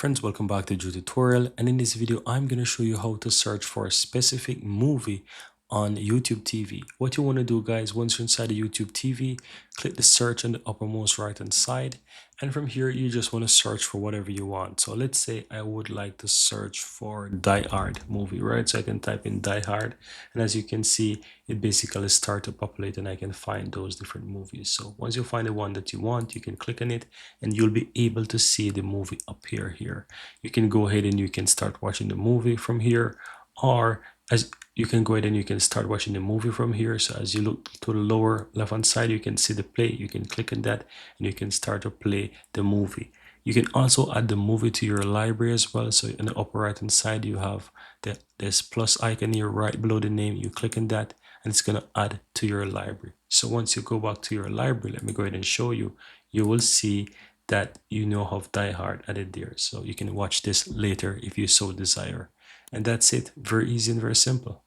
Friends, welcome back to the tutorial, and in this video I'm going to show you how to search for a specific movie on YouTube TV. What you want to do, guys, once you're inside the YouTube TV, click the search on the uppermost right hand side, and from here you just want to search for whatever you want. So let's say I would like to search for Die Hard movie, right? So I can type in Die Hard, and as you can see, it basically start to populate and I can find those different movies. So once you find the one that you want, you can click on it and you'll be able to see the movie appear here. You can go ahead and you can start watching the movie from here, or as you can go ahead and you can start watching the movie from here. So as you look to the lower left hand side, you can see the play. You can click on that and you can start to play the movie. You can also add the movie to your library as well. So in the upper right hand side, you have this plus icon here right below the name. You click on that and it's going to add to your library. So once you go back to your library, let me go ahead and show you, you will see that you now have Die Hard added there. So you can watch this later if you so desire. And that's it. Very easy and very simple.